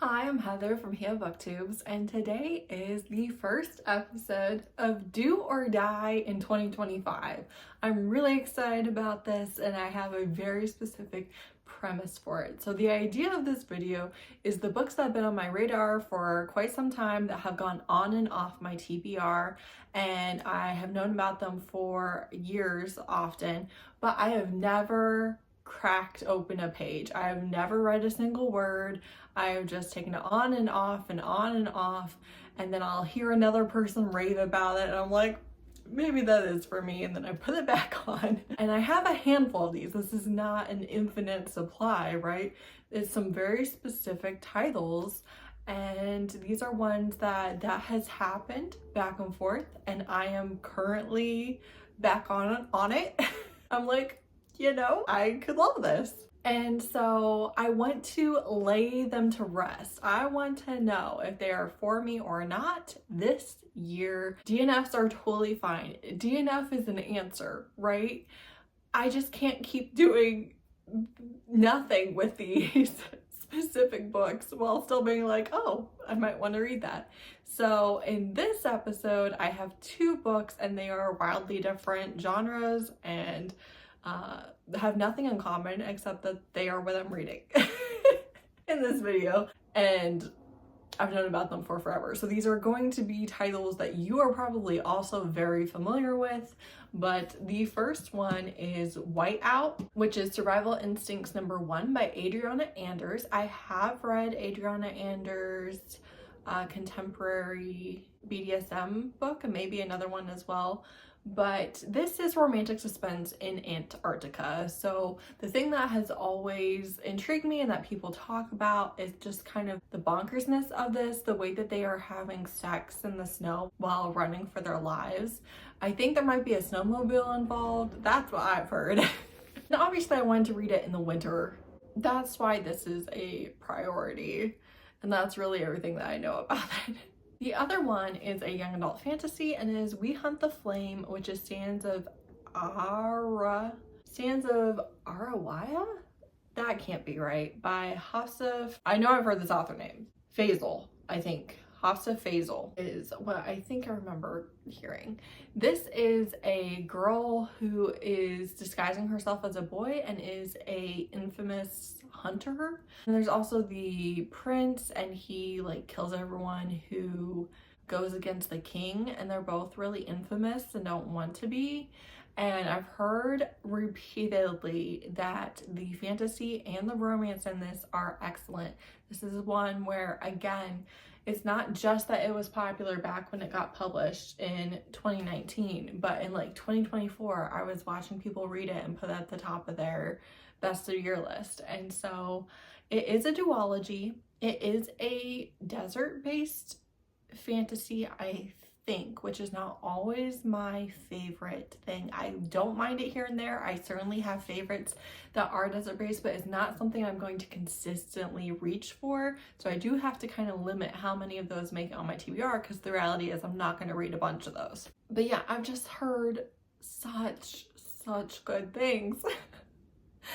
Hi, I'm Heather from Hia Booktubes, and today is the first episode of Do or Die in 2025. I'm really excited about this, and I have a very specific premise for it. So the idea of this video is the books that have been on my radar for quite some time that have gone on and off my TBR, and I have known about them for years often, but I have never cracked open a page. I have never read a single word. I have just taken it on and off and on and off, and then I'll hear another person rave about it and I'm like, maybe that is for me, and then I put it back on. And I have a handful of these. This is not an infinite supply, right? It's some very specific titles, and these are ones that has happened back and forth, and I am currently back on it. I'm like, I could love this. And so I want to lay them to rest. I want to know if they are for me or not this year. DNFs are totally fine. DNF is an answer, right? I just can't keep doing nothing with these specific books while still being like, oh, I might want to read that. So in this episode, I have two books, and they are wildly different genres and have nothing in common except that they are what I'm reading in this video, and I've known about them for forever. So these are going to be titles that you are probably also very familiar with, but the first one is Whiteout, which is Survival Instincts #1 by Adriana Anders. I have read Adriana Anders' contemporary BDSM book, and maybe another one as well. But this is romantic suspense in Antarctica. So the thing that has always intrigued me and that people talk about is just kind of the bonkersness of this, the way that they are having sex in the snow while running for their lives. I think there might be a snowmobile involved. That's what I've heard. And obviously I wanted to read it in the winter. That's why this is a priority. And that's really everything that I know about it. The other one is a young adult fantasy, and it is We Hunt the Flame, which is Sands of Arawaya? That can't be right. By Hafsah, I know I've heard this author name. Faizal, I think. Hafsah Faizal is what I think I remember hearing. This is a girl who is disguising herself as a boy and is a infamous hunter. And there's also the prince, and he kills everyone who goes against the king, and they're both really infamous and don't want to be. And I've heard repeatedly that the fantasy and the romance in this are excellent. This is one where, again, it's not just that it was popular back when it got published in 2019, but in 2024, I was watching people read it and put it at the top of their best of year list. And so it is a duology. It is a desert-based fantasy, I think, which is not always my favorite thing. I don't mind it here and there. I certainly have favorites that are desert-based, but it's not something I'm going to consistently reach for. So I do have to kind of limit how many of those make it on my TBR, because the reality is I'm not going to read a bunch of those. But yeah, I've just heard such good things.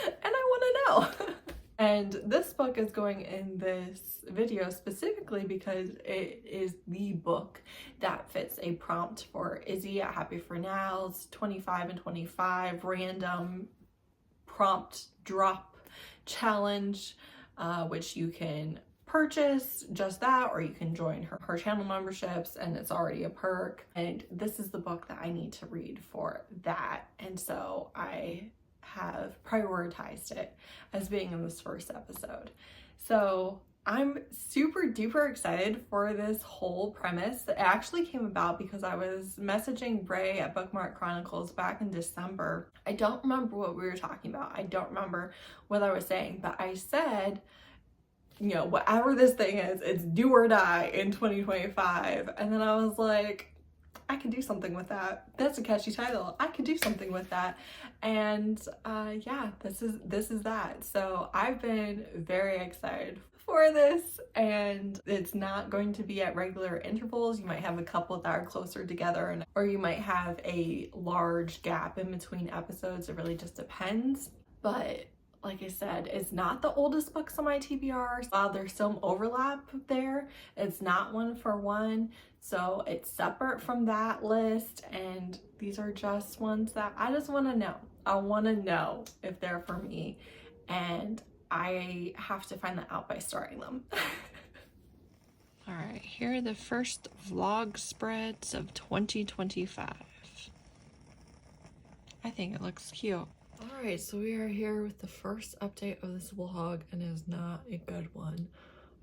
And I want to know. And this book is going in this video specifically because it is the book that fits a prompt for Izzy at Happy for Now's 25 and 25 random prompt drop challenge, which you can purchase just that, or you can join her channel memberships, and it's already a perk. And this is the book that I need to read for that. And so I have prioritized it as being in this first episode. So I'm super duper excited for this whole premise. It actually came about because I was messaging Bray at Bookmark Chronicles back in December. I don't remember what we were talking about. I don't remember what I was saying, but I said, whatever this thing is, it's do or die in 2025. And then I was like, I could do something with that. That's a catchy title. I could do something with that. And yeah, this is that. So I've been very excited for this, and it's not going to be at regular intervals. You might have a couple that are closer together, or you might have a large gap in between episodes. It really just depends. But like I said, is not the oldest books on my TBR. There's some overlap there. It's not one for one, so it's separate from that list, and these are just ones that I just want to know. I want to know if they're for me, and I have to find that out by starting them. All right, here are the first vlog spreads of 2025. I think it looks cute. All right, so we are here with the first update of this vlog, and it is not a good one.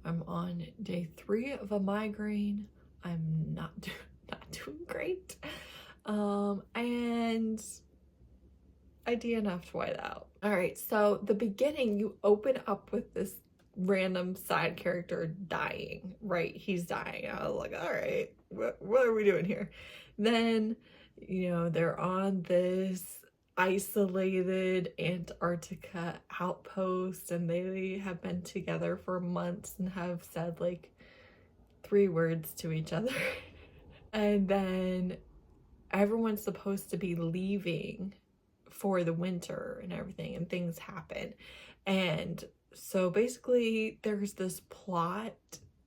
I'm on day 3 of a migraine. I'm not doing great. And I DNF'd Whiteout. All right, so the beginning, you open up with this random side character dying, right? He's dying. I was like, all right, what are we doing here? Then, you know, they're on this isolated Antarctica outpost, and they have been together for months and have said like 3 words to each other. And then everyone's supposed to be leaving for the winter and everything, and things happen. And so basically there's this plot,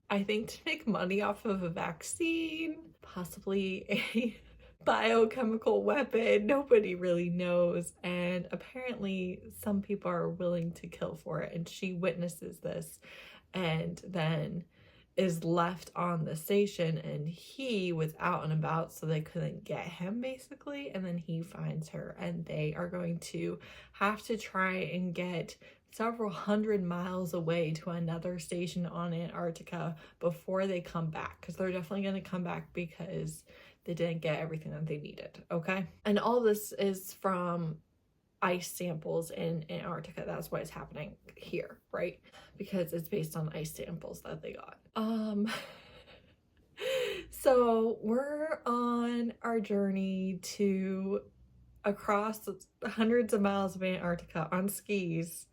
I think, to make money off of a vaccine, possibly a biochemical weapon. Nobody really knows, and apparently some people are willing to kill for it, and she witnesses this and then is left on the station, and he was out and about, so they couldn't get him basically, and then he finds her, and they are going to have to try and get several hundred miles away to another station on Antarctica before they come back, because they're definitely going to come back because they didn't get everything that they needed, okay? And all this is from ice samples in Antarctica. That's why it's happening here, right? Because it's based on ice samples that they got. So we're on our journey to across hundreds of miles of Antarctica on skis,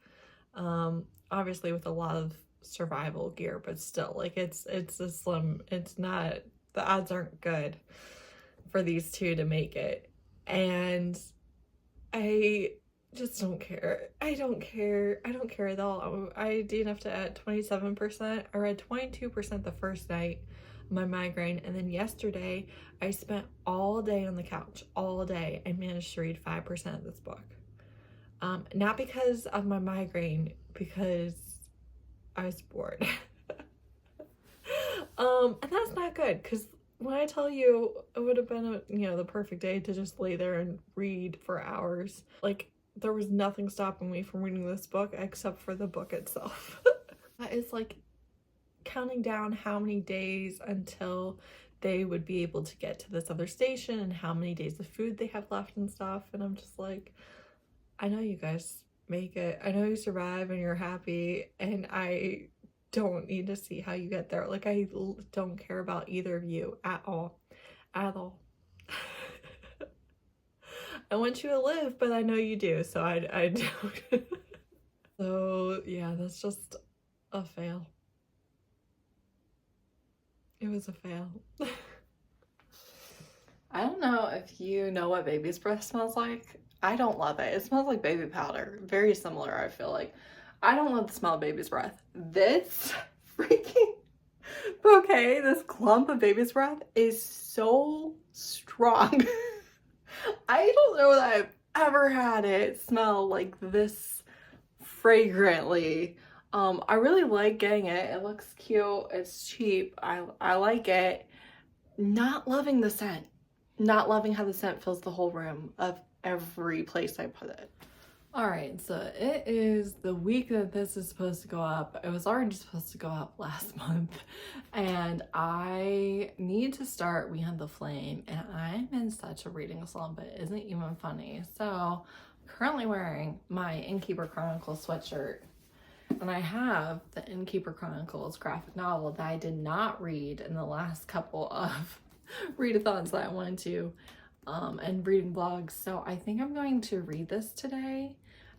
obviously with a lot of survival gear, but still, like, it's a slim, it's not, the odds aren't good for these two to make it. And I just don't care. I don't care at all. I DNF'd at 27%. I read 22% the first night, my migraine, and then yesterday I spent all day on the couch, all day. I managed to read 5% of this book. Not because of my migraine, because I was bored. And that's not good, because when I tell you it would have been the perfect day to just lay there and read for hours, like, there was nothing stopping me from reading this book except for the book itself. It's like counting down how many days until they would be able to get to this other station and how many days of food they have left and stuff, and I'm just like, I know you guys make it, I know you survive and you're happy, and I don't need to see how you get there. Like, I don't care about either of you at all. I want you to live, but I know you do, so I don't. So yeah, that's just a fail. It was a fail. I don't know if you know what baby's breath smells like. I don't love it. It smells like baby powder. Very similar, I feel like. I don't love the smell of baby's breath. This freaking bouquet, this clump of baby's breath is so strong. I don't know that I've ever had it smell like this fragrantly. I really like getting it. It looks cute. It's cheap. I like it. Not loving the scent. Not loving how the scent fills the whole room of every place I put it. All right, so it is the week that this is supposed to go up. It was already supposed to go up last month, and I need to start We Hunt the Flame, and I'm in such a reading slump, it isn't even funny. So I'm currently wearing my Innkeeper Chronicles sweatshirt, and I have the Innkeeper Chronicles graphic novel that I did not read in the last couple of readathons that I wanted to, and reading blogs. So I think I'm going to read this today,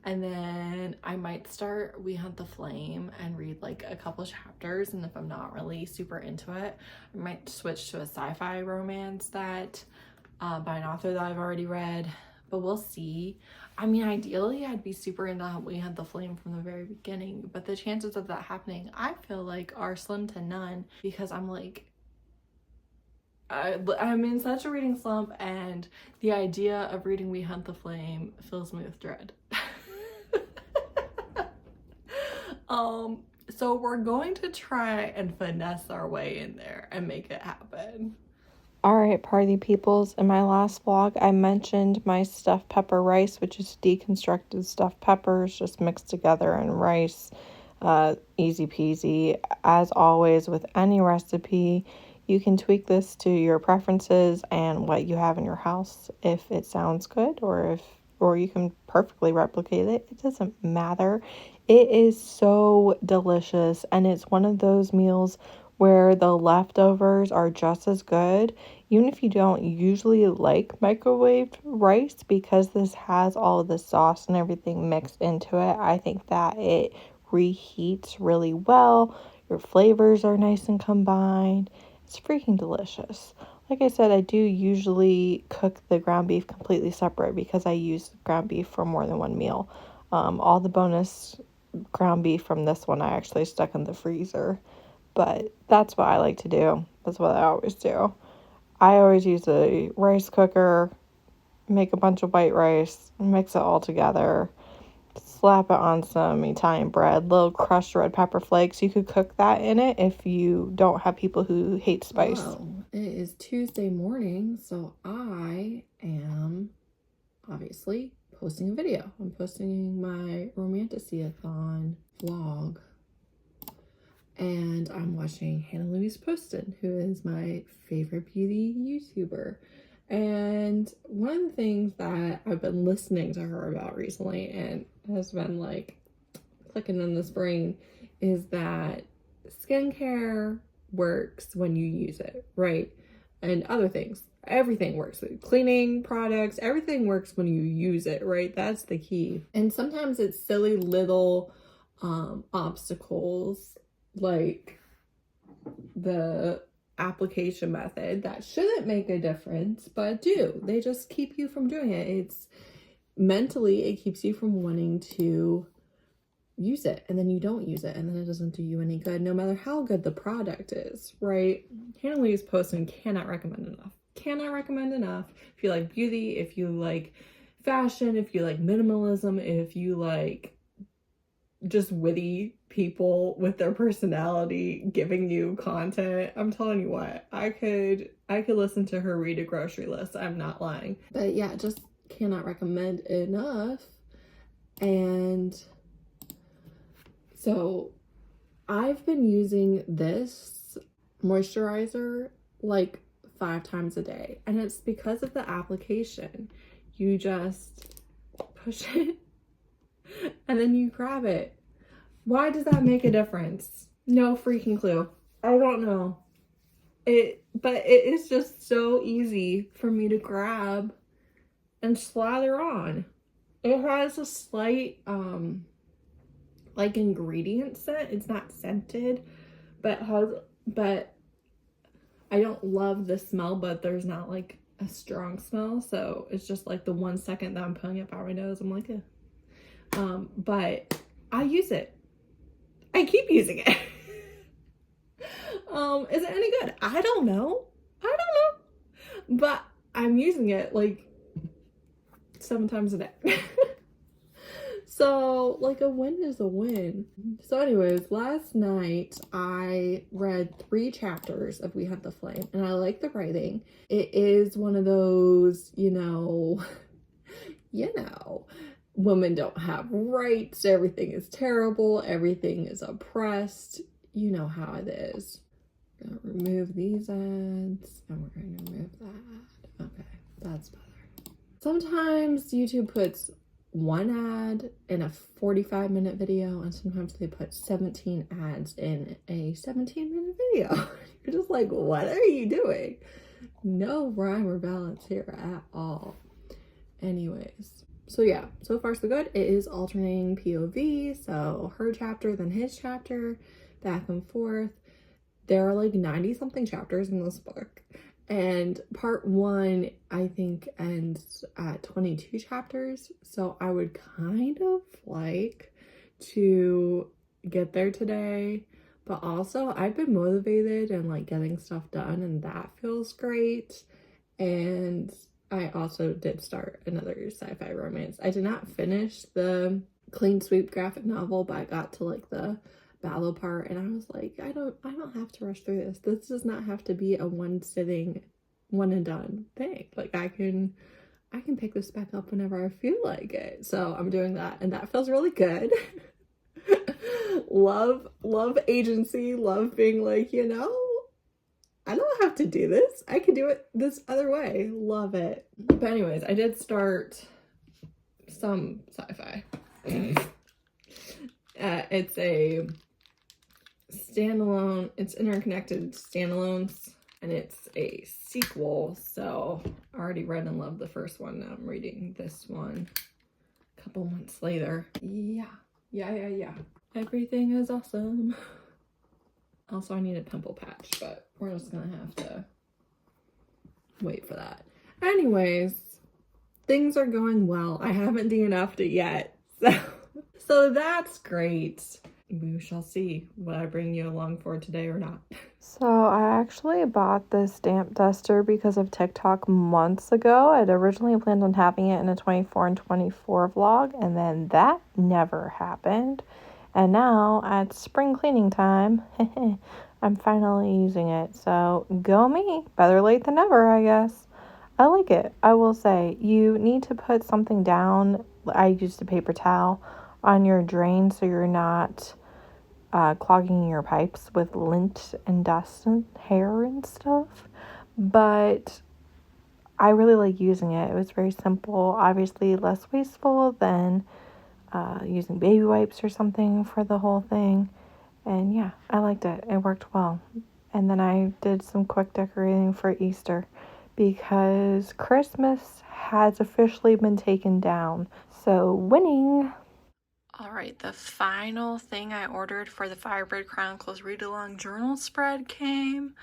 and then I might start We Hunt the Flame and read like a couple chapters, and if I'm not really super into it, I might switch to a sci-fi romance that by an author that I've already read but we'll see. I mean, ideally, I'd be super into how we had the flame from the very beginning, but the chances of that happening, I feel like, are slim to none, because I'm like, I'm in such a reading slump, and the idea of reading We Hunt the Flame fills me with dread. So we're going to try and finesse our way in there and make it happen. Alright, party peoples, in my last vlog I mentioned my stuffed pepper rice, which is deconstructed stuffed peppers just mixed together in rice. Easy peasy. As always with any recipe, you can tweak this to your preferences and what you have in your house if it sounds good, or you can perfectly replicate it. It doesn't matter. It is so delicious, and it's one of those meals where the leftovers are just as good, even if you don't usually like microwaved rice, because this has all of the sauce and everything mixed into it. I think that it reheats really well. Your flavors are nice and combined. It's freaking delicious. Like I said, I do usually cook the ground beef completely separate because I use ground beef for more than one meal. All the bonus ground beef from this one I actually stuck in the freezer, but that's what I like to do. That's what I always do. I always use a rice cooker, make a bunch of white rice, mix it all together, slap it on some Italian bread, little crushed red pepper flakes. You could cook that in it if you don't have people who hate spice. Well, it is Tuesday morning, so I am obviously posting a video. I'm posting my Romantasy-a-thon vlog, and I'm watching Hannah Louise Poston, who is my favorite beauty YouTuber. And one of the things that I've been listening to her about recently and has been like clicking in this brain is that skincare works when you use it, right? And other things, everything works. Cleaning products, everything works when you use it, right? That's the key. And sometimes it's silly little obstacles, like the application method, that shouldn't make a difference, but do. They just keep you from doing it. It's mentally, it keeps you from wanting to use it, and then you don't use it, and then it doesn't do you any good, no matter how good the product is, right? Hannah Louise Poston cannot recommend enough. Cannot recommend enough. If you like beauty, if you like fashion, if you like minimalism, if you like just witty people with their personality giving you content, I'm telling you what, I could listen to her read a grocery list. I'm not lying. But yeah, just cannot recommend enough. And so I've been using this moisturizer like 5 times a day, and it's because of the application. You just push it and then you grab it. Why does that make a difference? No freaking clue. I don't know. But it is just so easy for me to grab and slather on. It has a slight like ingredient scent. It's not scented, but I don't love the smell, but there's not like a strong smell, so it's just like the 1 second that I'm pulling it out my nose, I'm like, but I use it. I keep using it. Is it any good? I don't know, but I'm using it like 7 times a day. So, like, a win is a win. So anyways, last night I read 3 chapters of We Have the Flame, and I like the writing. It is one of those, you know, women don't have rights, everything is terrible, everything is oppressed. You know how it is. I'm gonna remove these ads, and we're going to remove that. Okay, that's better. Sometimes YouTube puts 1 ad in a 45-minute video, and sometimes they put 17 ads in a 17-minute video. You're just like, what are you doing? No rhyme or balance here at all. Anyways, so yeah, so far so good. It is alternating POV, so her chapter, then his chapter, back and forth. There are like 90 something chapters in this book, And part 1, I think, ends at 22 chapters. So I would kind of like to get there today. But also, I've been motivated and like getting stuff done, and that feels great. And I also did start another sci-fi romance. I did not finish the clean sweep graphic novel, but I got to like the battle part, and I was like, I don't have to rush through this. This does not have to be a one sitting, one and done thing. Like I can pick this back up whenever I feel like it. So I'm doing that, and that feels really good. love agency, love being like, you know, I don't have to do this. I can do it this other way. Love it. But anyways, I did start some sci-fi. It's a standalone, it's interconnected standalones, and it's a sequel. So I already read and loved the first one. Now I'm reading this one a couple months later. Yeah. Everything is awesome. Also, I need a pimple patch, but we're just gonna have to wait for that. Anyways, things are going well. I haven't DNF'd it yet, so that's great. We shall see what I bring you along for today or not. So I actually bought this stamp duster because of TikTok months ago. I'd originally planned on having it in a 24 and 24 vlog, and then that never happened. And now at spring cleaning time, I'm finally using it. So go me. Better late than never, I guess. I like it. I will say, you need to put something down. I used a paper towel on your drain so you're not clogging your pipes with lint and dust and hair and stuff. But I really like using it. It was very simple, obviously less wasteful than using baby wipes or something for the whole thing. And yeah, I liked it. It worked well. And then I did some quick decorating for Easter because Christmas has officially been taken down. So winning. All right, the final thing I ordered for the Firebird Chronicles read-along journal spread came.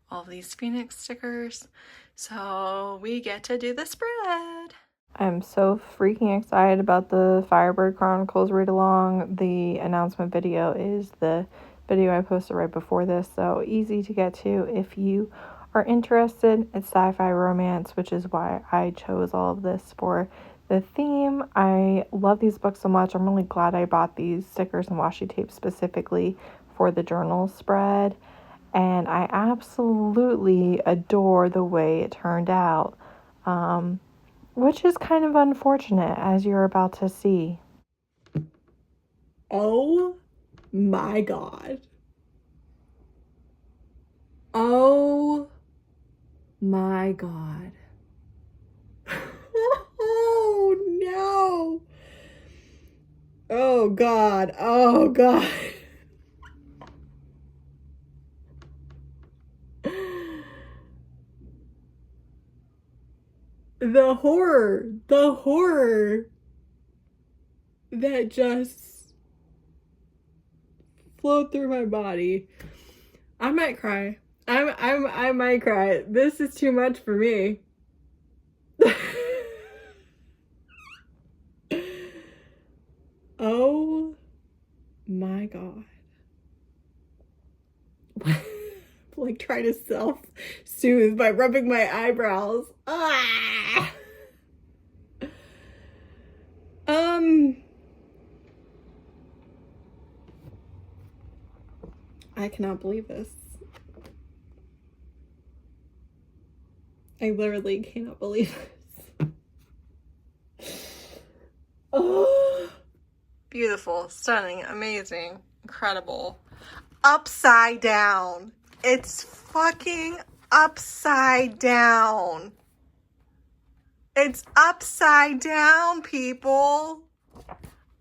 All these Phoenix stickers. So we get to do the spread. I'm so freaking excited about the Firebird Chronicles read-along. The announcement video is the video I posted right before this, so easy to get to if you are interested. It's sci-fi romance, which is why I chose all of this for the theme. I love these books so much. I'm really glad I bought these stickers and washi tape specifically for the journal spread, and I absolutely adore the way it turned out. Which is kind of unfortunate, as you're about to see. Oh my god. Oh my god. Oh no. Oh god. Oh god. The horror that just flowed through my body. I might cry. I might cry. This is too much for me. Oh my god. Like trying to self-soothe by rubbing my eyebrows. Ah! I cannot believe this. I literally cannot believe this. Oh. Beautiful, stunning, amazing, incredible. Upside down. It's fucking upside down. It's upside down, people.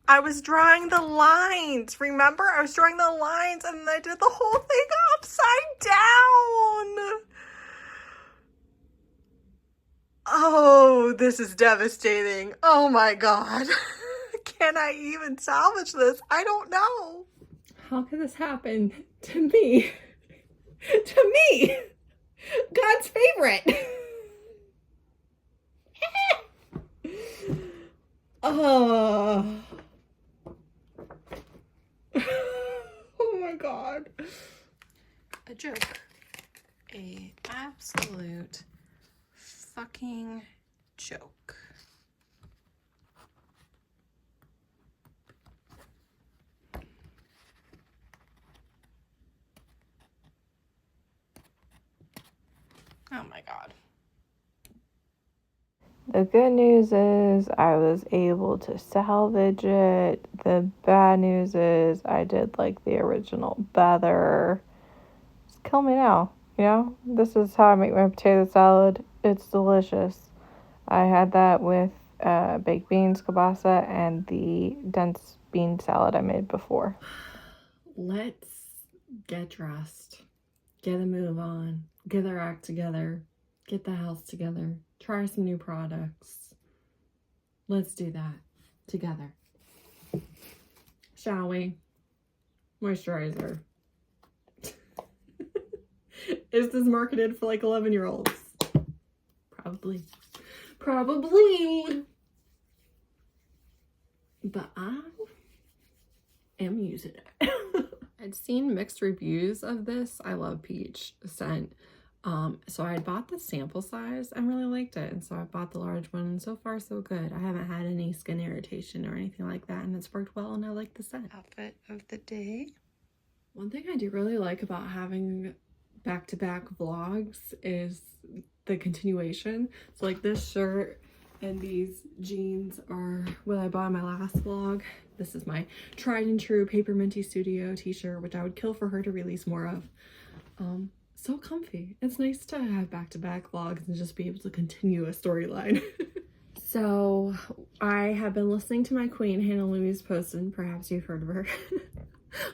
I was drawing the lines. Remember? I was drawing the lines and I did the whole thing upside down. Oh, this is devastating. Oh my god. Can I even salvage this? I don't know. How could this happen to me? To me? God's favorite. Oh. Oh my God. A joke. A absolute fucking joke. Oh my God. The good news is I was able to salvage it. The bad news is I did like the original better. Just kill me now, you know? This is how I make my potato salad. It's delicious. I had that with baked beans, kielbasa, and the dense bean salad I made before. Let's get dressed. Get a move on. Get our act together. Get the house together. Try some new products. Let's do that together. Shall we? Moisturizer. Is this marketed for like 11-year-olds? Probably. Probably. But I am using it. I'd seen mixed reviews of this I Love Peach scent. So I bought the sample size and really liked it. And so I bought the large one, and so far so good. I haven't had any skin irritation or anything like that, and it's worked well, and I like the scent. Outfit of the day. One thing I do really like about having back-to-back vlogs is the continuation. So like this shirt and these jeans are what I bought in my last vlog. This is my tried and true Paper Minty Studio t-shirt, which I would kill for her to release more of. So comfy. It's nice to have back-to-back vlogs and just be able to continue a storyline. So I have been listening to my queen, Hannah Louise Poston. Perhaps you've heard of her.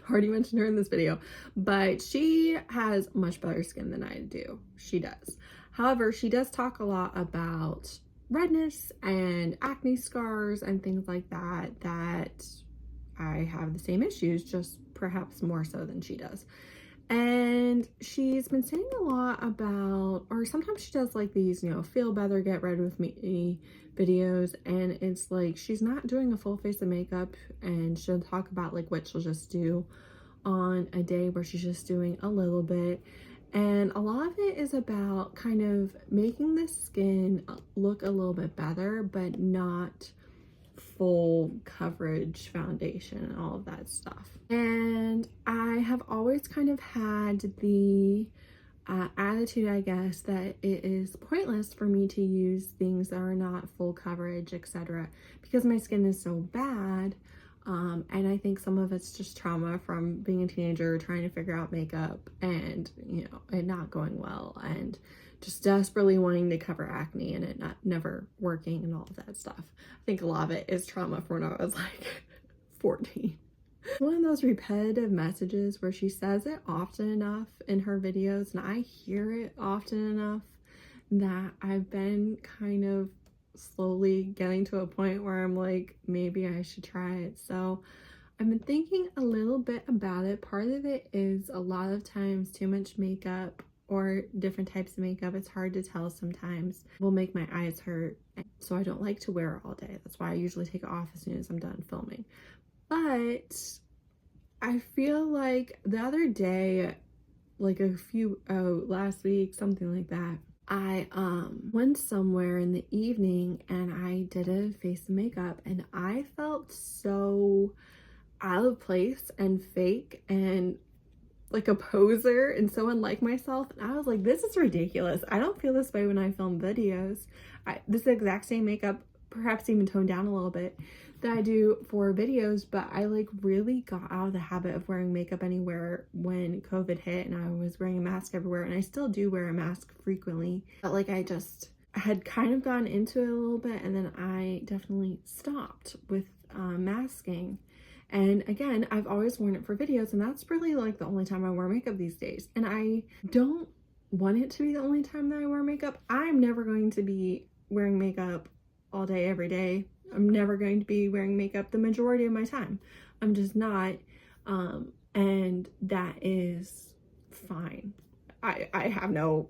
Already mentioned her in this video, but she has much better skin than I do. She does. However, she does talk a lot about redness and acne scars and things like that, that I have the same issues, just perhaps more so than she does. And she's been saying a lot about, or sometimes she does like these, you know, feel better, get ready with me videos, and it's like she's not doing a full face of makeup, and she'll talk about like what she'll just do on a day where she's just doing a little bit. And a lot of it is about kind of making the skin look a little bit better, but not full coverage foundation and all of that stuff. And I have always kind of had the attitude, I guess, that it is pointless for me to use things that are not full coverage, etc., because my skin is so bad. And I think some of it's just trauma from being a teenager, trying to figure out makeup and, you know, it not going well, and just desperately wanting to cover acne and it never working and all of that stuff. I think a lot of it is trauma from when I was like 14. One of those repetitive messages where she says it often enough in her videos, and I hear it often enough, that I've been kind of slowly getting to a point where I'm like, maybe I should try it. So I've been thinking a little bit about it. Part of it is a lot of times too much makeup or different types of makeup, it's hard to tell sometimes, will make my eyes hurt. So I don't like to wear it all day. That's why I usually take it off as soon as I'm done filming. But I feel like the other day, like last week, something like that, I went somewhere in the evening and I did a face and makeup, and I felt so out of place and fake and like a poser and so unlike myself. And I was like, this is ridiculous. I don't feel this way when I film videos. This is the exact same makeup, perhaps even toned down a little bit, that I do for videos, but I like really got out of the habit of wearing makeup anywhere when COVID hit and I was wearing a mask everywhere, and I still do wear a mask frequently, but like I just had kind of gone into it a little bit, and then I definitely stopped with masking. And again, I've always worn it for videos, and that's really like the only time I wear makeup these days. And I don't want it to be the only time that I wear makeup. I'm never going to be wearing makeup all day, every day. I'm never going to be wearing makeup the majority of my time. I'm just not. And that is fine. I have no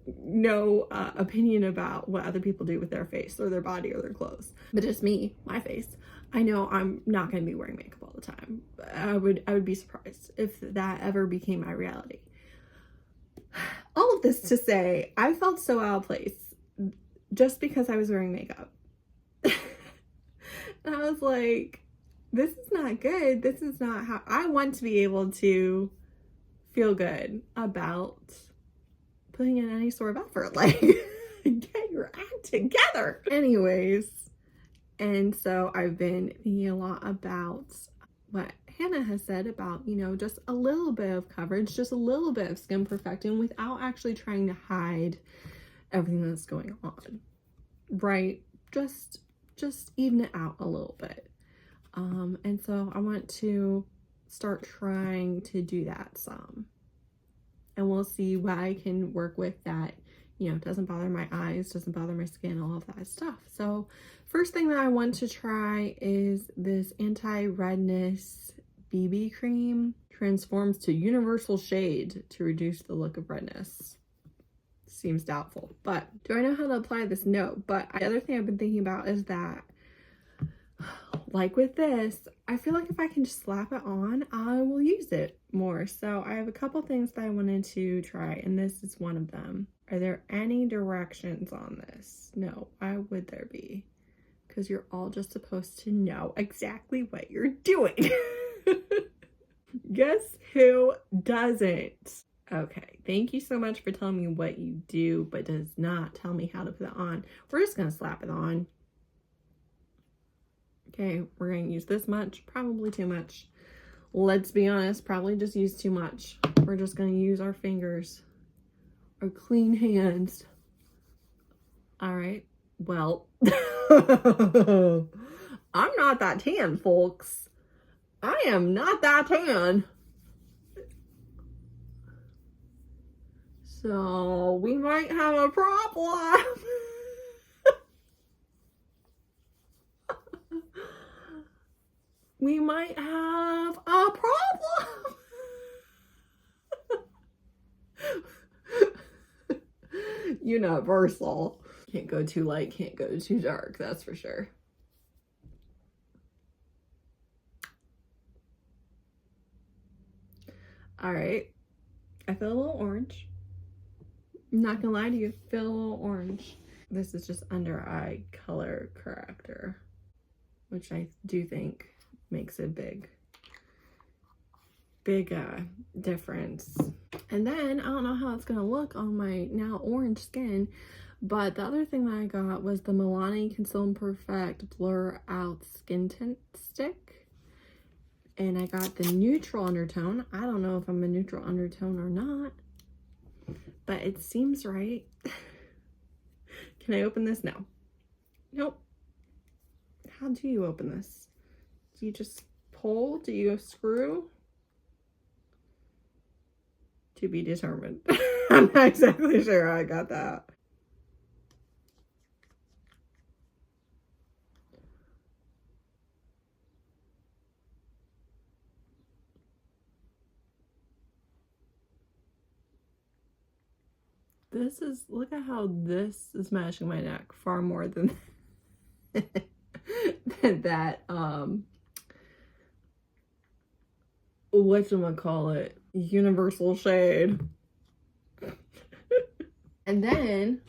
opinion about what other people do with their face or their body or their clothes, but just me, my face. I know I'm not going to be wearing makeup all the time. I would be surprised if that ever became my reality. All of this to say, I felt so out of place just because I was wearing makeup. And I was like, this is not good. This is not how I want to be able to feel good about putting in any sort of effort. Like, get your act together. Anyways, and so I've been thinking a lot about what Hannah has said about, you know, just a little bit of coverage, just a little bit of skin perfecting without actually trying to hide everything that's going on, right? Just even it out a little bit. And so I want to start trying to do that some, and we'll see what I can work with that, you know, doesn't bother my eyes, doesn't bother my skin, all of that stuff. So first thing that I want to try is this anti-redness BB cream. Transforms to universal shade to reduce the look of redness. Seems doubtful, but do I know how to apply this? No. But the other thing I've been thinking about is that, like with this, I feel like if I can just slap it on, I will use it more. So I have a couple things that I wanted to try, and this is one of them. Are there any directions on this? No. Why would there be? Because you're all just supposed to know exactly what you're doing. Guess who doesn't? Okay, thank you so much for telling me what you do, but does not tell me how to put it on. We're just gonna slap it on. Okay, we're gonna use this much, probably too much. Let's be honest, probably just use too much. We're just gonna use our fingers, our clean hands. All right, well, I'm not that tan, folks. I am not that tan. So we might have a problem. We might have a problem. Universal. Can't go too light, can't go too dark, that's for sure. All right, I feel a little orange. I'm not gonna lie to you, I feel a little orange. This is just under eye color corrector, which I do think makes a big difference. And then I don't know how it's gonna look on my now orange skin, but the other thing that I got was the Milani Conceal and Perfect Blur Out Skin Tint Stick. And I got the neutral undertone. I don't know if I'm a neutral undertone or not, but it seems right. Can I open this? No. Nope. How do you open this? Do you just pull? Do you screw? To be determined. I'm not exactly sure how I got that. This is, look at how this is matching my neck far more than than that whatchamacallit, universal shade. And then,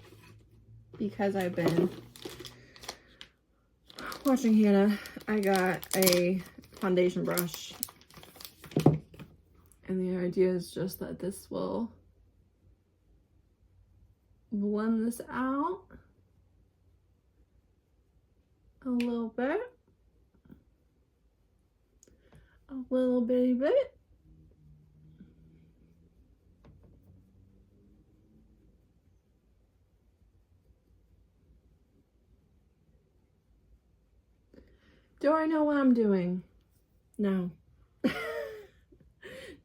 because I've been watching Hannah, I got a foundation brush. And the idea is just that this will blend this out a little bit. A little bitty bit. Do I know what I'm doing? No.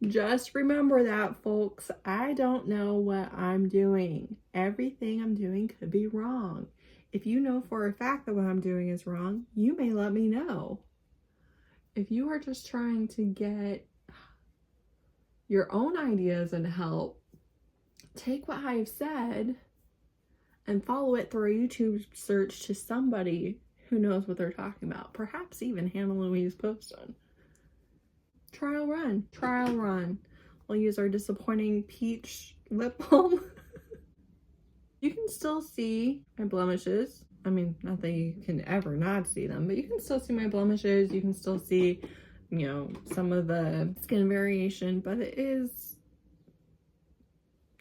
Just remember that, folks. I don't know what I'm doing. Everything I'm doing could be wrong. If you know for a fact that what I'm doing is wrong, you may let me know. If you are just trying to get your own ideas and help, take what I've said and follow it through a YouTube search to somebody who knows what they're talking about. Perhaps even Hannah Louise Poston. Trial run. Trial run. We'll use our disappointing peach lip balm. You can still see my blemishes. I mean, not that you can ever not see them, but you can still see my blemishes. You can still see, you know, some of the skin variation, but it is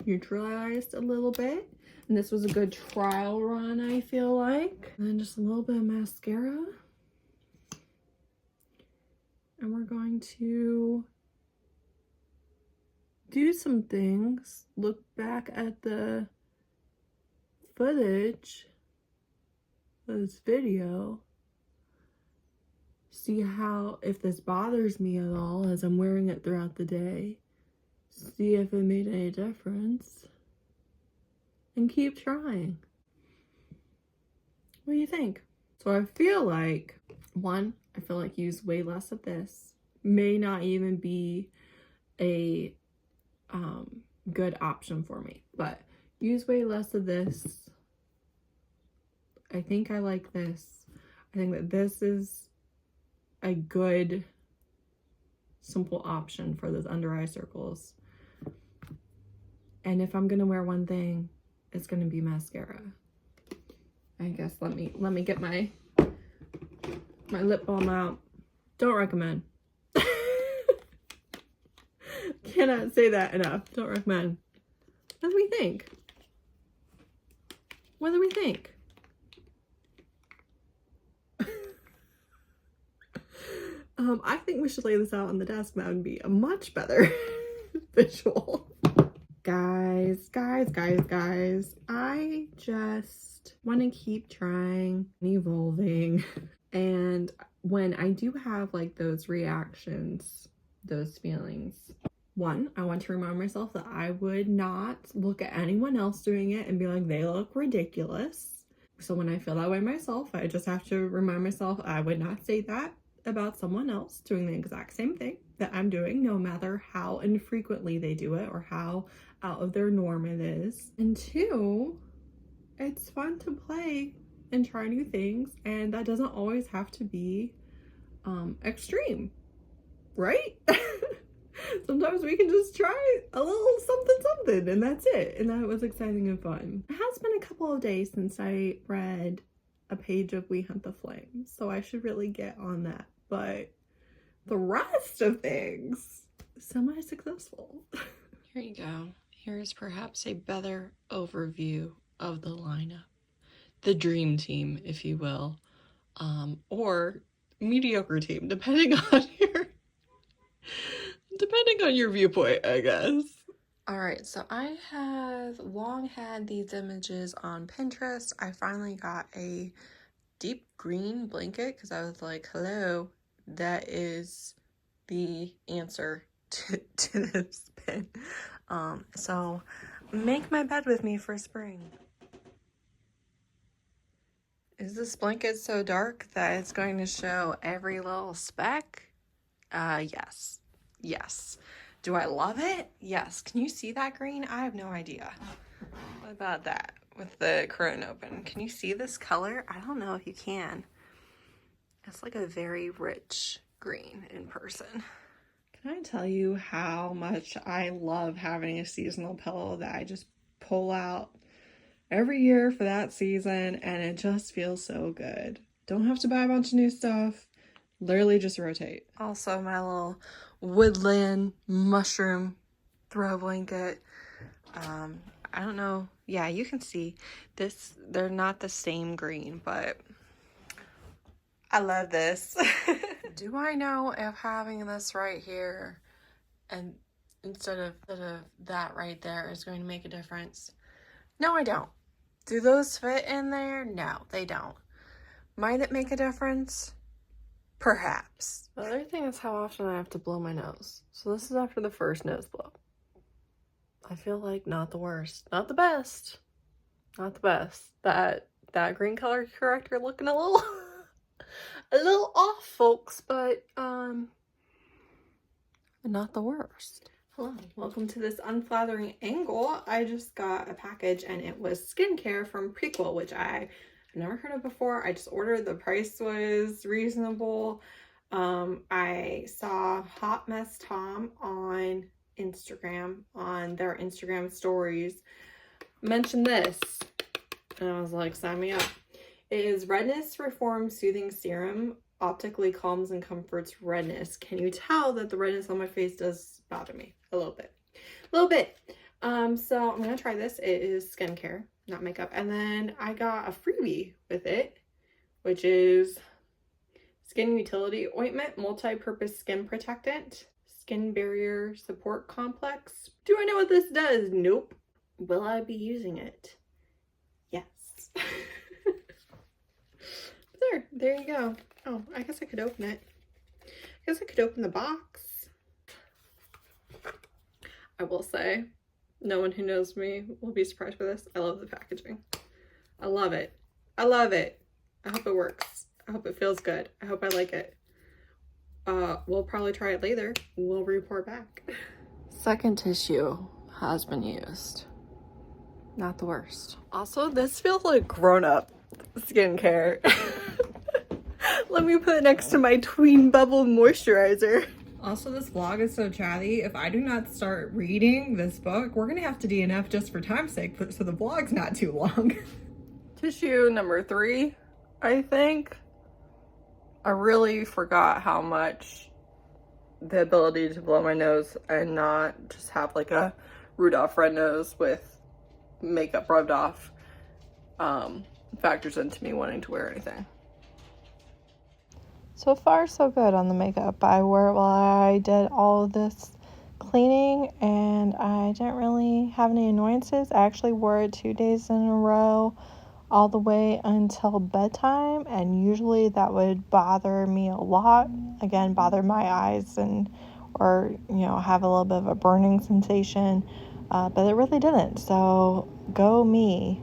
neutralized a little bit. And this was a good trial run, I feel like. And then just a little bit of mascara. And we're going to do some things. Look back at the footage of this video. See how, if this bothers me at all as I'm wearing it throughout the day. See if it made any difference. And keep trying. What do you think? So I feel like, one, I feel like use way less of this. May not even be a good option for me, but use way less of this. I think I like this. I think that this is a good, simple option for those under eye circles. And if I'm gonna wear one thing, it's gonna be mascara. I guess let me get my lip balm out. Don't recommend. Cannot say that enough. Don't recommend. What do we think? What do we think? I think we should lay this out on the desk. That would be a much better visual. Guys, I just want to keep trying and evolving. And when I do have like those reactions, those feelings, one, I want to remind myself that I would not look at anyone else doing it and be like, they look ridiculous. So when I feel that way myself, I just have to remind myself I would not say that about someone else doing the exact same thing that I'm doing, no matter how infrequently they do it or how out of their norm it is. And two, it's fun to play and try new things, and that doesn't always have to be extreme, right? Sometimes we can just try a little something and that's it, and that was exciting and fun. It has been a couple of days since I read a page of We Hunt the Flame, so I should really get on that, but the rest of things, semi-successful. Here you go. Here's perhaps a better overview of the lineup. The dream team, if you will. Or mediocre team, depending on your viewpoint, I guess. Alright, so I have long had these images on Pinterest. I finally got a deep green blanket because I was like, hello, that is the answer to this pin. So make my bed with me for spring. Is this blanket so dark that it's going to show every little speck? Yes. Yes. Do I love it? Yes. Can you see that green? I have no idea. What about that with the curtain open? Can you see this color? I don't know if you can. It's like a very rich green in person. Can I tell you how much I love having a seasonal pillow that I just pull out every year for that season, and it just feels so good. Don't have to buy a bunch of new stuff. Literally just rotate. Also, my little woodland mushroom throw blanket. I don't know. Yeah, you can see this. They're not the same green, but I love this. Do I know if having this right here and instead of that right there is going to make a difference? No, I don't. Do those fit in there? No, they don't. Might it make a difference? Perhaps. The other thing is how often I have to blow my nose. So this is after the first nose blow. I feel like not the worst. Not the best. Not the best. That green color corrector looking a little a little off, folks, but not the worst. Hello, welcome to this unflattering angle. I just got a package and it was skincare from Prequel, which I've never heard of before. I just ordered, the price was reasonable. I saw Hot Mess Tom on Instagram, on their Instagram stories, mention this, and I was like, sign me up. It is Redness Reform Soothing Serum, optically calms and comforts redness. Can you tell that the redness on my face does bother me a little bit? So I'm gonna try this. It is skincare, not makeup. And then I got a freebie with it, which is Skin Utility Ointment, Multi-Purpose Skin Protectant, Skin Barrier Support Complex. Do I know what this does? Nope. Will I be using it? Yes. There you go. Oh, I guess I could open it. I guess I could open the box. I will say, no one who knows me will be surprised by this. I love the packaging. I love it. I love it. I hope it works. I hope it feels good. I hope I like it. We'll probably try it later. We'll report back. Second tissue has been used. Not the worst. Also, this feels like grown-up skincare. Let me put it next to my Tween Bubble Moisturizer. Also, this vlog is so chatty. If I do not start reading this book, we're gonna have to DNF just for time's sake, so the vlog's not too long. Tissue number 3, I think. I really forgot how much the ability to blow my nose and not just have like a Rudolph red nose with makeup rubbed off factors into me wanting to wear anything. So far, so good on the makeup. I did all of this cleaning and I didn't really have any annoyances. I actually wore it 2 days in a row all the way until bedtime, and usually that would bother me a lot. Again, bother my eyes or have a little bit of a burning sensation, but it really didn't. So go me.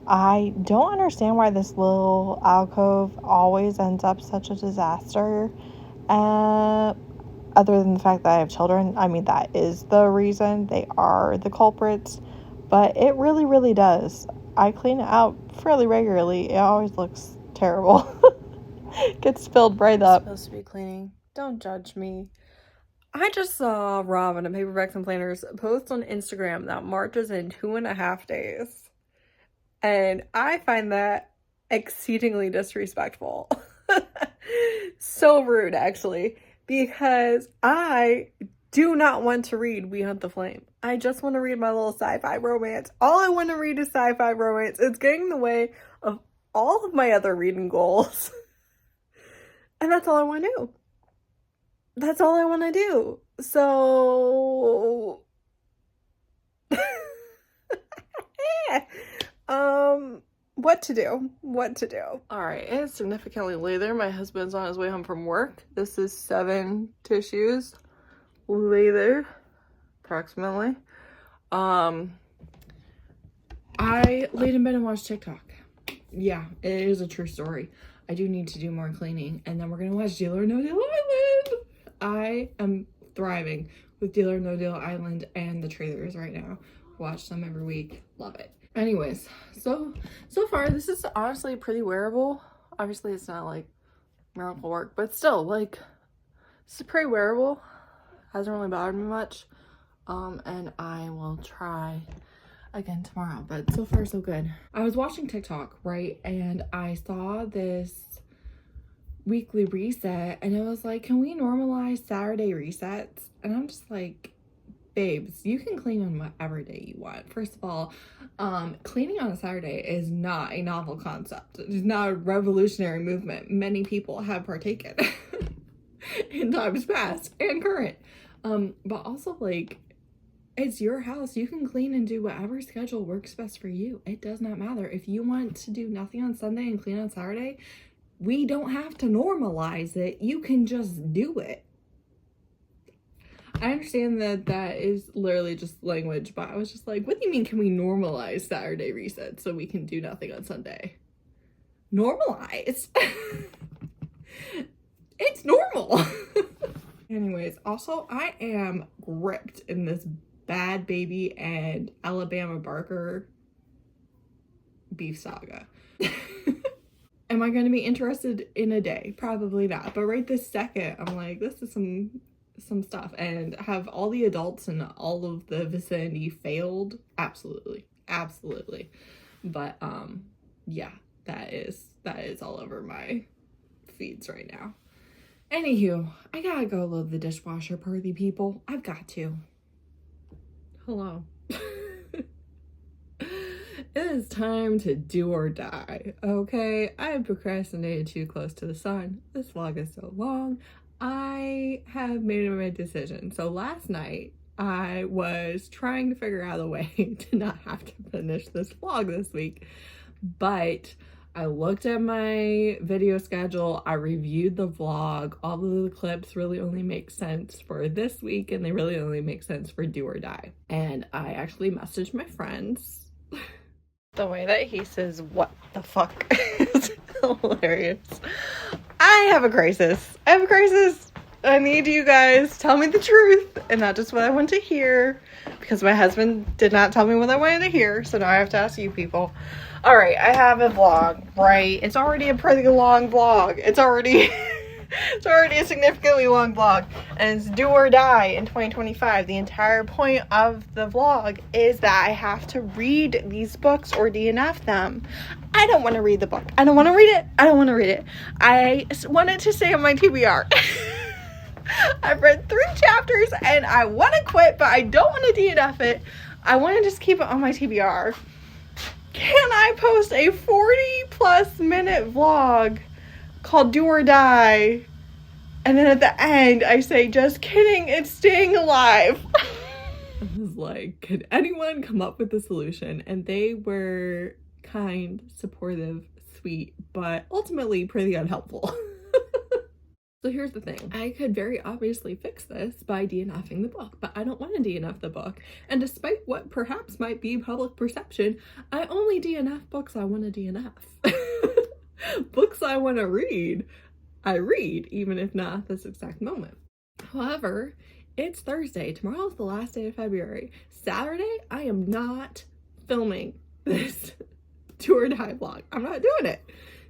I don't understand why this little alcove always ends up such a disaster. Other than the fact that I have children, I mean, that is the reason. They are the culprits, but it really, really does. I clean it out fairly regularly. It always looks terrible. Gets spilled right up. I'm supposed to be cleaning. Don't judge me. I just saw Robin at Paperbacks and Planners post on Instagram that March is in 2.5 days. And I find that exceedingly disrespectful. So rude, actually, because I do not want to read We Hunt the Flame. I just want to read my little sci-fi romance. All I want to read is sci-fi romance. It's getting in the way of all of my other reading goals. And that's all I want to do. That's all I want to do. So... What to do? All right, it's significantly later. My husband's on his way home from work. This is 7 tissues later, approximately. I laid in bed and watched TikTok. Yeah, it is a true story. I do need to do more cleaning, and then we're gonna watch Deal or No Deal Island. I am thriving with Deal or No Deal Island and The Traitors right now. Watch them every week. Love it. Anyways, so far this is honestly pretty wearable. Obviously it's not like miracle work, but still, like, it's pretty wearable. Hasn't really bothered me much. And I will try again tomorrow, but so far so good. I was watching TikTok, right, and I saw this weekly reset, and it was like, can we normalize Saturday resets? And I'm just like, babes, you can clean on whatever day you want. First of all, cleaning on a Saturday is not a novel concept. It is not a revolutionary movement. Many people have partaken in times past and current. But also, like, it's your house. You can clean and do whatever schedule works best for you. It does not matter. If you want to do nothing on Sunday and clean on Saturday, we don't have to normalize it. You can just do it. I understand that is literally just language, but I was just like, what do you mean, can we normalize Saturday resets so we can do nothing on Sunday? Normalize? It's normal. Anyways, also I am gripped in this Bad Baby and Alabama Barker beef saga. Am I going to be interested in a day? Probably not. But right this second, I'm like, this is some stuff. And have all the adults in all of the vicinity failed? Absolutely. Absolutely. But yeah, that is all over my feeds right now. Anywho, I gotta go load the dishwasher, party people. I've got to. Hello. It is time to do or die, okay? I have procrastinated too close to the sun. This vlog is so long. I have made my decision. So last night, I was trying to figure out a way to not have to finish this vlog this week, but I looked at my video schedule, I reviewed the vlog, all of the clips really only make sense for this week and they really only make sense for do or die. And I actually messaged my friends. The way that he says, what the fuck, is hilarious. I have a crisis. I need you guys to tell me the truth and not just what I want to hear, because my husband did not tell me what I wanted to hear, so now I have to ask you people. All right, I have a vlog, right? It's already a pretty long vlog. It's already a significantly long vlog, and it's do or die in 2025. The entire point of the vlog is that I have to read these books or DNF them. I don't want to read the book. I don't want to read it. I want it to stay on my TBR. I've read 3 chapters and I want to quit, but I don't want to DNF it. I want to just keep it on my TBR. Can I post a 40+ minute vlog called Do or Die, and then at the end I say, just kidding, it's staying alive? I was like, could anyone come up with a solution? And they were kind, supportive, sweet, but ultimately pretty unhelpful. So here's the thing. I could very obviously fix this by DNFing the book, but I don't want to DNF the book. And despite what perhaps might be public perception, I only DNF books I want to DNF. Books I want to read, I read, even if not at this exact moment. However, it's Thursday. Tomorrow is the last day of February. Saturday, I am not filming this do or die vlog. I'm not doing it.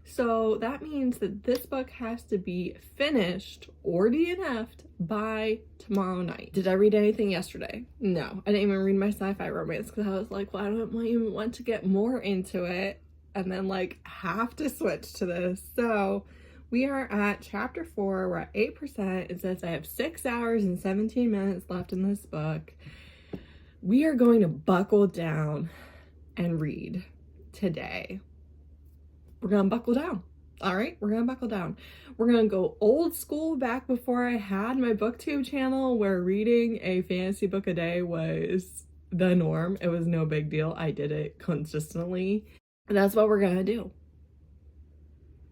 So that means that this book has to be finished or DNF'd by tomorrow night. Did I read anything yesterday? No. I didn't even read my sci-fi romance because I was like, well, I don't even want to get more into it and then like have to switch to this. So we are at chapter 4. We're at 8%. It says I have 6 hours and 17 minutes left in this book. We are going to buckle down and read today. We're gonna buckle down. All right, we're gonna buckle down. We're gonna go old school, back before I had my booktube channel where reading a fantasy book a day was the norm. It was no big deal. I did it consistently. And that's what we're gonna do.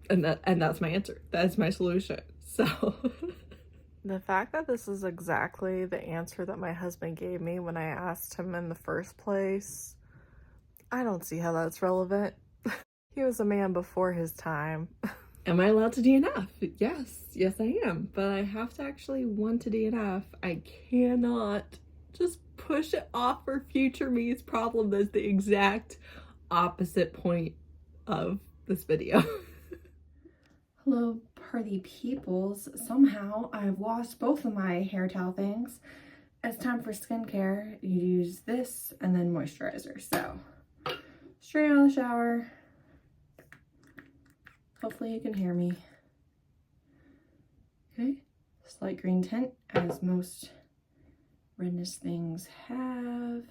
And that's my answer. That's my solution. So The fact that this is exactly the answer that my husband gave me when I asked him in the first place, I don't see how that's relevant. He was a man before his time. Am I allowed to DNF? Yes I am. But I have to actually want to DNF. I cannot just push it off for future me's problem. That's the exact opposite point of this video. Hello, party peoples. Somehow I've lost both of my hair towel things. It's time for skincare. You use this and then moisturizer. So straight out of the shower. Hopefully you can hear me. Okay, slight green tint, as most redness things have.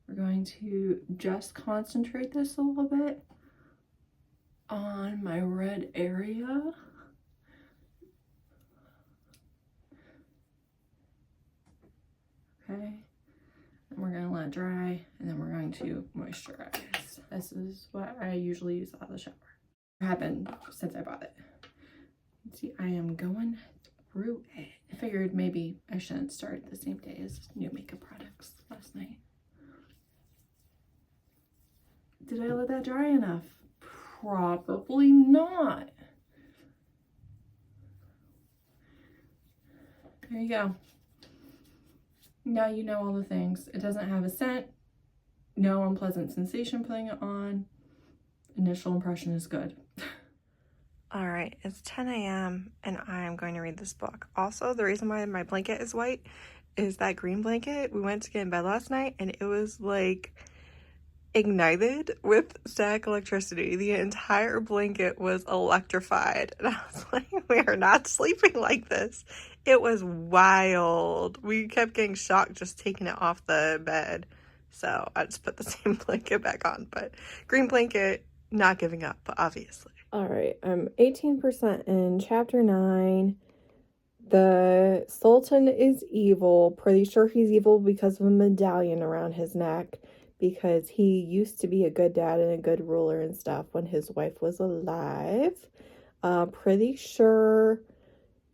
We're going to just concentrate this a little bit on my red area. Okay, and we're gonna let it dry, and then we're going to moisturize. This is what I usually use out of the shower. Happened since I bought it. See, I am going through it. I figured maybe I shouldn't start the same day as new makeup products last night. Did I let that dry enough? Probably not. There you go. Now you know all the things. It doesn't have a scent, no unpleasant sensation putting it on. Initial impression is good. All right, it's 10 a.m. and I'm going to read this book. Also, the reason why my blanket is white is that green blanket we went to get in bed last night, and it was like ignited with static electricity. The entire blanket was electrified, and I was like, we are not sleeping like this. It was wild. We kept getting shocked just taking it off the bed, so I just put the same blanket back on. But green blanket, not giving up, obviously. All right, I'm 18% in chapter 9. The Sultan is evil. Pretty sure he's evil because of a medallion around his neck, because he used to be a good dad and a good ruler and stuff when his wife was alive. Pretty sure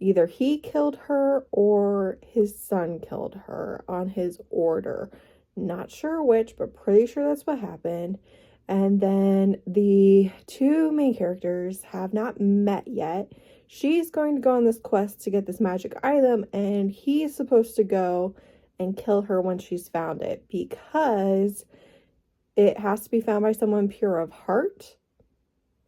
either he killed her or his son killed her on his order. Not sure which, but pretty sure that's what happened. And then the two main characters have not met yet. She's going to go on this quest to get this magic item, and he's supposed to go and kill her when she's found it, because it has to be found by someone pure of heart.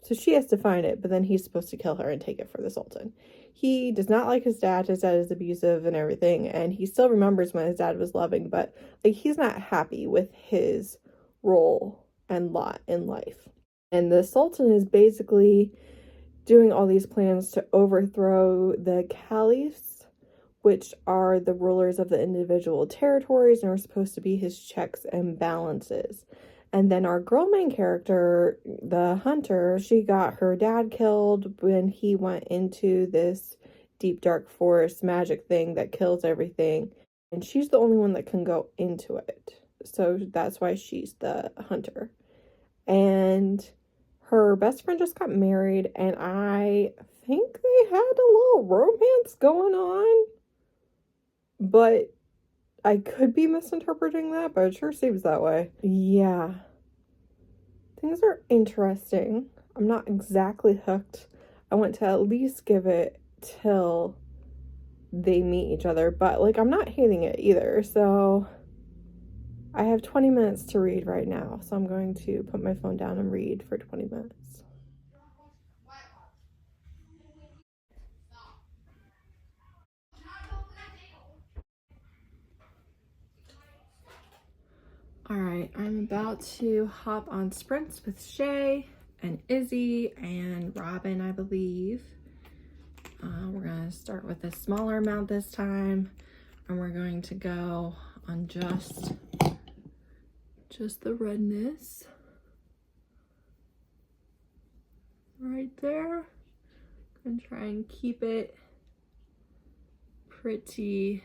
So she has to find it, but then he's supposed to kill her and take it for the Sultan. He does not like his dad. His dad is abusive and everything, and he still remembers when his dad was loving, but like, he's not happy with his role and lot in life. And the Sultan is basically doing all these plans to overthrow the caliphs, which are the rulers of the individual territories and are supposed to be his checks and balances. And then our girl main character, the hunter, she got her dad killed when he went into this deep dark forest magic thing that kills everything, and she's the only one that can go into it. So that's why she's the hunter. And her best friend just got married, and I think they had a little romance going on, but I could be misinterpreting that, but it sure seems that way. Yeah. Things are interesting. I'm not exactly hooked. I want to at least give it till they meet each other, but like, I'm not hating it either. So I have 20 minutes to read right now, so I'm going to put my phone down and read for 20 minutes. Alright, I'm about to hop on sprints with Shay and Izzy and Robin, I believe. We're going to start with a smaller amount this time, and we're going to go on just the redness right there. I'm going to try and keep it pretty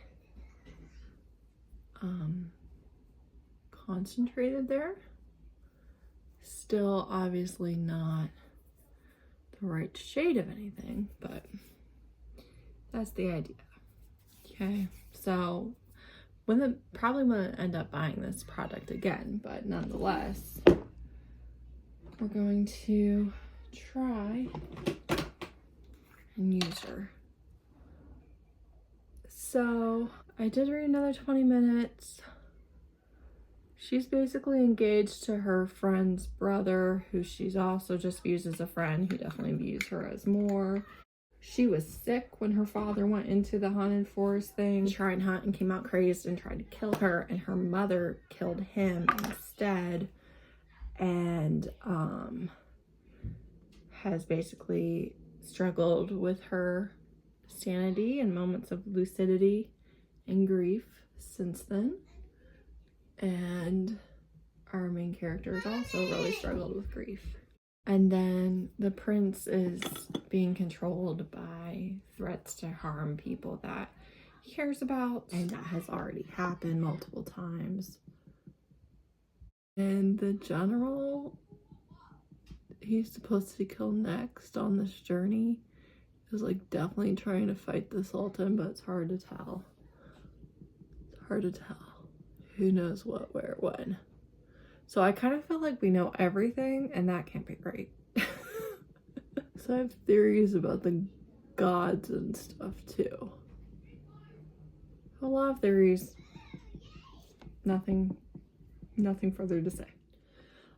concentrated there. Still obviously not the right shade of anything, but that's the idea. Okay, so probably wouldn't end up buying this product again, but nonetheless, we're going to try and use her. So I did read another 20 minutes. She's basically engaged to her friend's brother, who she's also just views as a friend. He definitely views her as more. She was sick when her father went into the haunted forest thing to try and hunt, and came out crazed and tried to kill her, and her mother killed him instead, and has basically struggled with her sanity and moments of lucidity and grief since then. And our main character has also really struggled with grief. And then the prince is being controlled by threats to harm people that he cares about, and that has already happened multiple times. And the general he's supposed to kill next on this journey is like definitely trying to fight the Sultan, but it's hard to tell. It's hard to tell who knows what, where, when. So I kind of feel like we know everything, and that can't be great. So I have theories about the gods and stuff too. A lot of theories. Nothing further to say.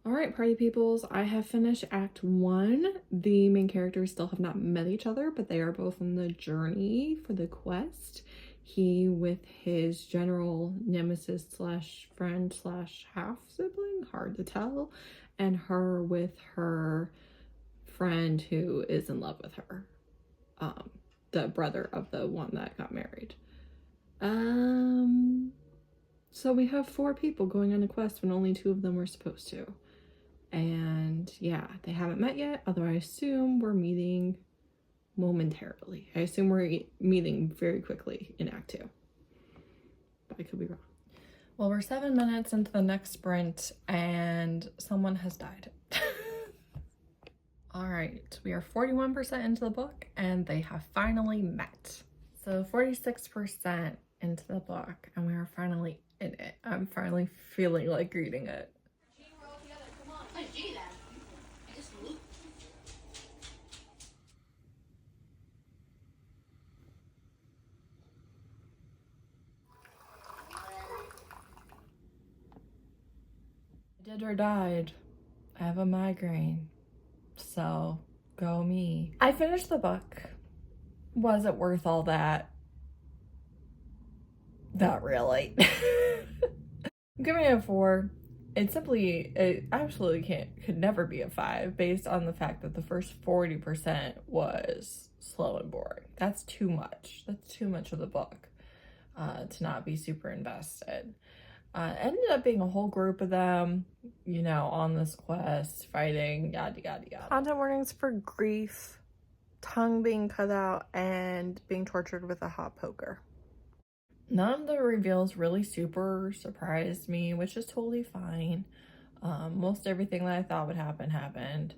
All right, party peoples, I have finished Act 1. The main characters still have not met each other, but they are both on the journey for the quest. He with his general nemesis slash friend slash half sibling, hard to tell, and her with her friend who is in love with her, the brother of the one that got married. So we have 4 people going on a quest when only 2 of them were supposed to. And yeah, they haven't met yet, although I assume we're meeting momentarily. I assume we're meeting very quickly in Act 2. But I could be wrong. Well, we're 7 minutes into the next sprint and someone has died. All right, we are 41% into the book and they have finally met. So 46% into the book and we are finally in it. I'm finally feeling like reading it. Dead or died. I have a migraine. So go me. I finished the book. Was it worth all that? Not really. I'm giving it a 4. It absolutely could never be a 5 based on the fact that the first 40% was slow and boring. That's too much. That's too much of the book to not be super invested. Ended up being a whole group of them, you know, on this quest, fighting, yada, yada, yada. Content warnings for grief, tongue being cut out, and being tortured with a hot poker. None of the reveals really super surprised me, which is totally fine. Most everything that I thought would happen happened.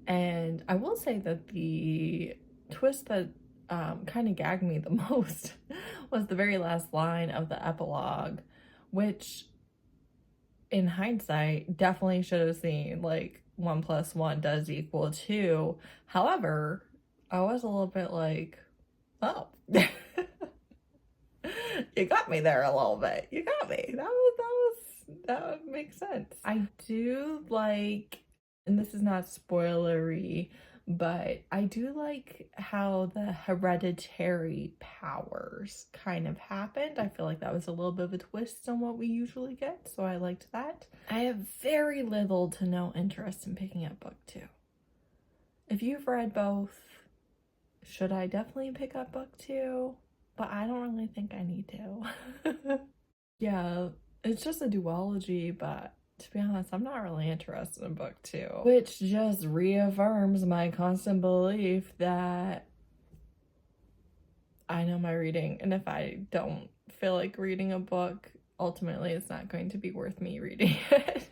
And I will say that the twist that kind of gagged me the most was the very last line of the epilogue, which in hindsight definitely should have seen like 1 + 1 does equal 2. However, I was a little bit like, oh, you got me there a little bit. You got me. That would make sense. I do like, and this is not spoilery, but I do like how the hereditary powers kind of happened. I feel like that was a little bit of a twist on what we usually get, so I liked that. I have very little to no interest in picking up book 2. If you've read both, should I definitely pick up book 2? But I don't really think I need to. Yeah, it's just a duology, but to be honest, I'm not really interested in book 2, which just reaffirms my constant belief that I know my reading, and if I don't feel like reading a book, ultimately it's not going to be worth me reading it.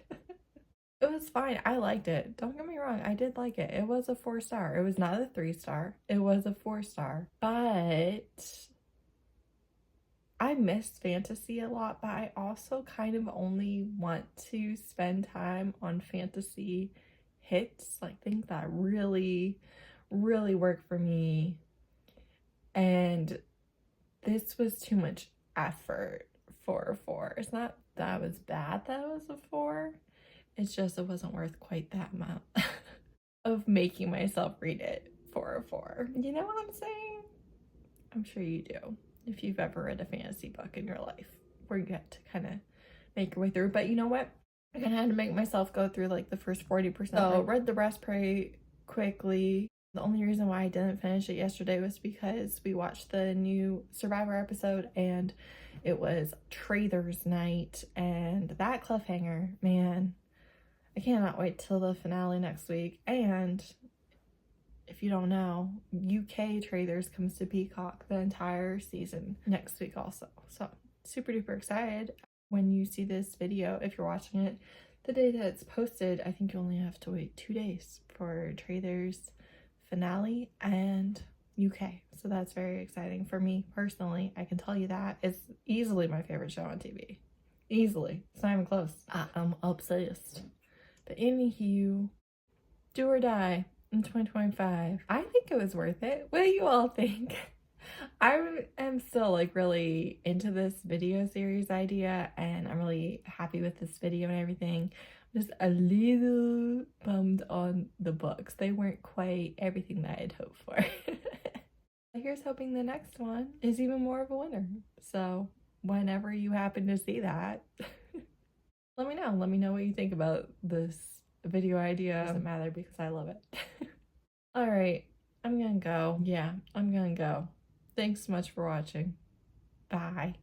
It was fine. I liked it. Don't get me wrong. I did like it. It was a 4-star. It was not a 3-star. It was a 4-star. But I miss fantasy a lot, but I also kind of only want to spend time on fantasy hits, like things that really, really work for me. And this was too much effort for a 4. It's not that it was bad that it was a 4. It's just it wasn't worth quite that amount of making myself read it for a 4. You know what I'm saying? I'm sure you do. If you've ever read a fantasy book in your life where you get to kind of make your way through. But you know what? I kind of had to make myself go through like the first 40%. So I read the rest pretty quickly. The only reason why I didn't finish it yesterday was because we watched the new Survivor episode and it was Traitors Night, and that cliffhanger, man, I cannot wait till the finale next week. And if you don't know, UK Traitors comes to Peacock the entire season next week also. So super duper excited. When you see this video, if you're watching it the day that it's posted, I think you only have to wait 2 days for Traitors finale and UK. So that's very exciting for me personally. I can tell you that. It's easily my favorite show on TV. Easily. It's not even close. I'm obsessed. But anywho, do or die in 2025. I think it was worth it. What do you all think? I am still like really into this video series idea, and I'm really happy with this video and everything. I'm just a little bummed on the books. They weren't quite everything that I'd hoped for. Here's hoping the next one is even more of a winner. So whenever you happen to see that, let me know. Let me know what you think about this video idea. It doesn't matter because I love it. All right, I'm gonna go. Yeah, I'm gonna go. Thanks so much for watching. Bye.